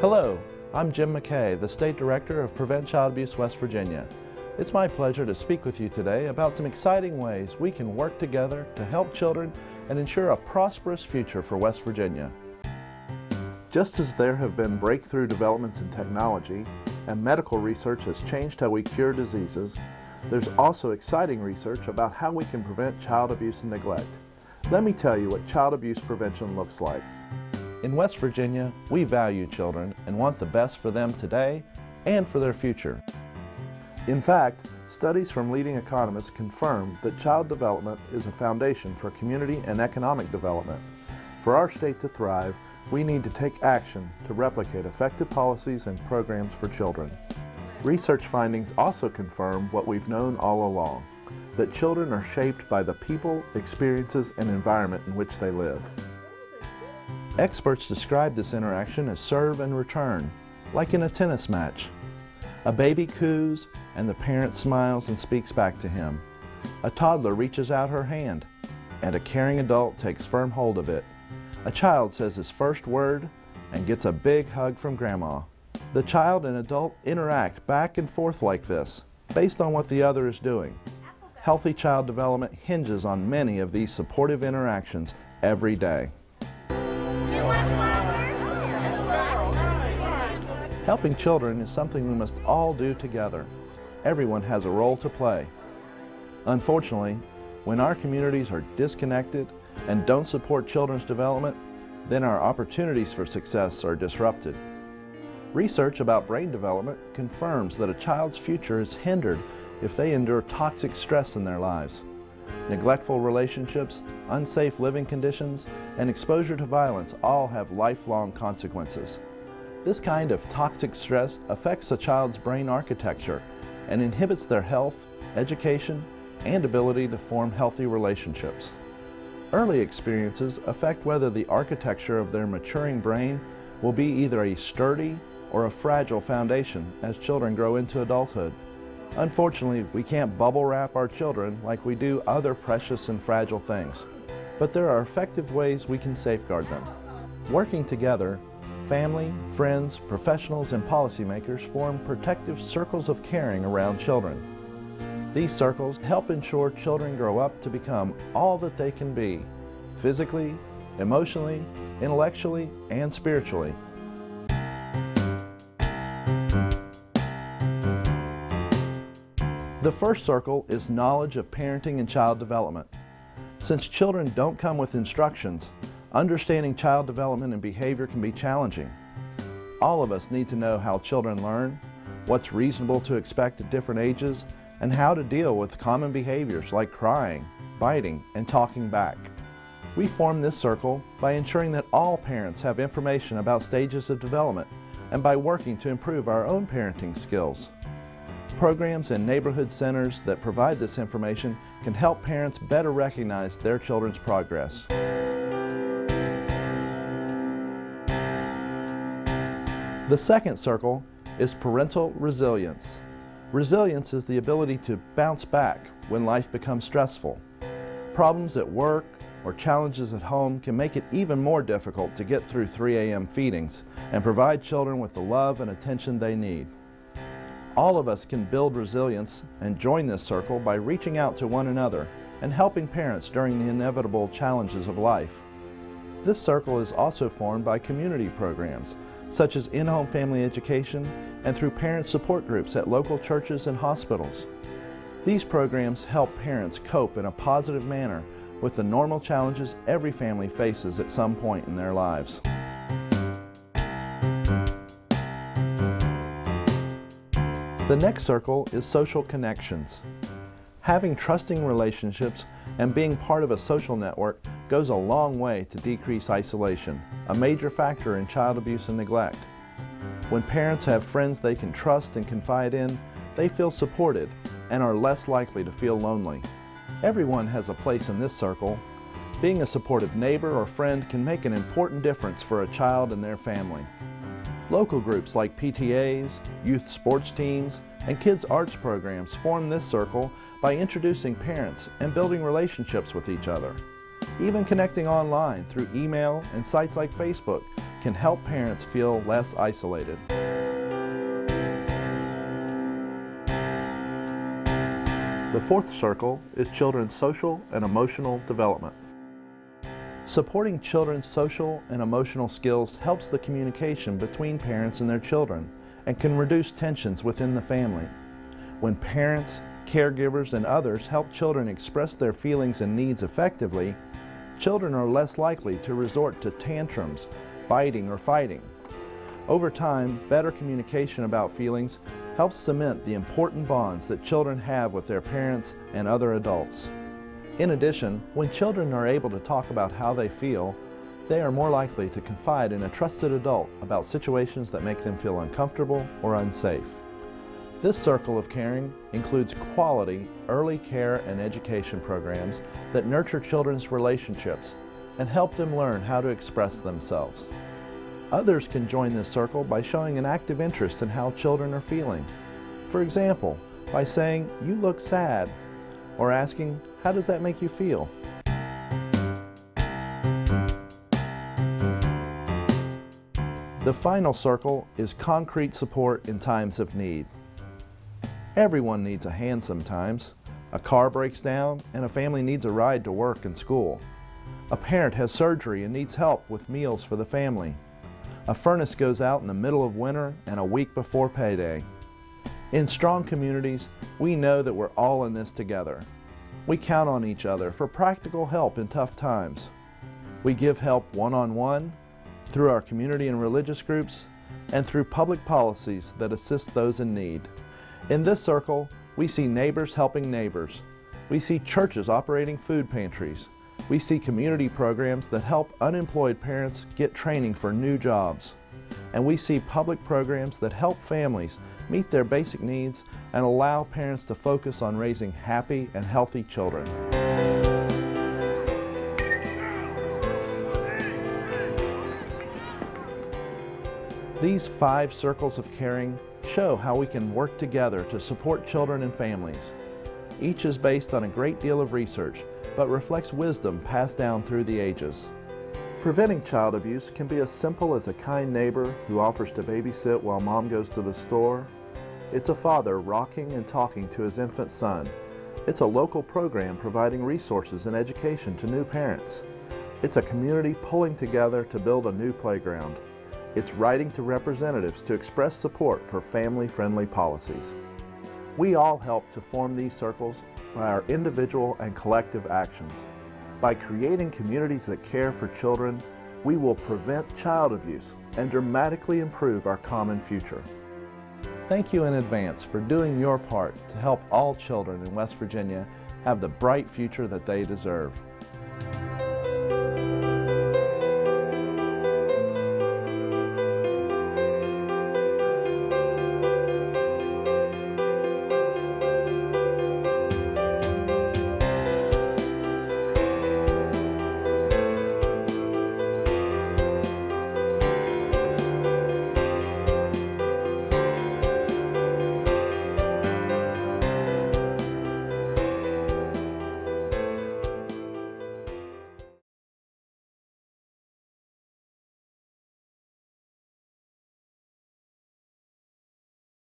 Hello, I'm Jim McKay, the State Director of Prevent Child Abuse West Virginia. It's my pleasure to speak with you today about some exciting ways we can work together to help children and ensure a prosperous future for West Virginia. Just as there have been breakthrough developments in technology and medical research has changed how we cure diseases, there's also exciting research about how we can prevent child abuse and neglect. Let me tell you what child abuse prevention looks like. In West Virginia, we value children and want the best for them today and for their future. In fact, studies from leading economists confirm that child development is a foundation for community and economic development. For our state to thrive, we need to take action to replicate effective policies and programs for children. Research findings also confirm what we've known all along, that children are shaped by the people, experiences, and environment in which they live. Experts describe this interaction as serve and return, like in a tennis match. A baby coos, and the parent smiles and speaks back to him. A toddler reaches out her hand, and a caring adult takes firm hold of it. A child says his first word and gets a big hug from grandma. The child and adult interact back and forth like this, based on what the other is doing. Healthy child development hinges on many of these supportive interactions every day. Helping children is something we must all do together. Everyone has a role to play. Unfortunately, when our communities are disconnected and don't support children's development, then our opportunities for success are disrupted. Research about brain development confirms that a child's future is hindered if they endure toxic stress in their lives. Neglectful relationships, unsafe living conditions, and exposure to violence all have lifelong consequences. This kind of toxic stress affects a child's brain architecture and inhibits their health, education, and ability to form healthy relationships. Early experiences affect whether the architecture of their maturing brain will be either a sturdy or a fragile foundation as children grow into adulthood. Unfortunately, we can't bubble wrap our children like we do other precious and fragile things, but there are effective ways we can safeguard them. Working together, family, friends, professionals, and policymakers form protective circles of caring around children. These circles help ensure children grow up to become all that they can be, physically, emotionally, intellectually, and spiritually. The first circle is knowledge of parenting and child development. Since children don't come with instructions, understanding child development and behavior can be challenging. All of us need to know how children learn, what's reasonable to expect at different ages, and how to deal with common behaviors like crying, biting, and talking back. We form this circle by ensuring that all parents have information about stages of development and by working to improve our own parenting skills. Programs and neighborhood centers that provide this information can help parents better recognize their children's progress. The second circle is parental resilience. Resilience is the ability to bounce back when life becomes stressful. Problems at work or challenges at home can make it even more difficult to get through 3 a.m. feedings and provide children with the love and attention they need. All of us can build resilience and join this circle by reaching out to one another and helping parents during the inevitable challenges of life. This circle is also formed by community programs, such as in-home family education and through parent support groups at local churches and hospitals. These programs help parents cope in a positive manner with the normal challenges every family faces at some point in their lives. The next circle is social connections. Having trusting relationships and being part of a social network goes a long way to decrease isolation, a major factor in child abuse and neglect. When parents have friends they can trust and confide in, they feel supported and are less likely to feel lonely. Everyone has a place in this circle. Being a supportive neighbor or friend can make an important difference for a child and their family. Local groups like PTAs, youth sports teams, and kids' arts programs form this circle by introducing parents and building relationships with each other. Even connecting online through email and sites like Facebook can help parents feel less isolated. The fourth circle is children's social and emotional development. Supporting children's social and emotional skills helps the communication between parents and their children and can reduce tensions within the family. When parents, caregivers, and others help children express their feelings and needs effectively, children are less likely to resort to tantrums, biting, or fighting. Over time, better communication about feelings helps cement the important bonds that children have with their parents and other adults. In addition, when children are able to talk about how they feel, they are more likely to confide in a trusted adult about situations that make them feel uncomfortable or unsafe. This circle of caring includes quality early care and education programs that nurture children's relationships and help them learn how to express themselves. Others can join this circle by showing an active interest in how children are feeling. For example, by saying, "You look sad," or asking, "How does that make you feel?" The final circle is concrete support in times of need. Everyone needs a hand sometimes. A car breaks down and a family needs a ride to work and school. A parent has surgery and needs help with meals for the family. A furnace goes out in the middle of winter and a week before payday. In strong communities, we know that we're all in this together. We count on each other for practical help in tough times. We give help one-on-one, through our community and religious groups, and through public policies that assist those in need. In this circle, we see neighbors helping neighbors. We see churches operating food pantries. We see community programs that help unemployed parents get training for new jobs. And we see public programs that help families meet their basic needs and allow parents to focus on raising happy and healthy children. These 5 circles of caring show how we can work together to support children and families. Each is based on a great deal of research, but reflects wisdom passed down through the ages. Preventing child abuse can be as simple as a kind neighbor who offers to babysit while mom goes to the store. It's a father rocking and talking to his infant son. It's a local program providing resources and education to new parents. It's a community pulling together to build a new playground. It's writing to representatives to express support for family-friendly policies. We all help to form these circles by our individual and collective actions. By creating communities that care for children, we will prevent child abuse and dramatically improve our common future. Thank you in advance for doing your part to help all children in West Virginia have the bright future that they deserve.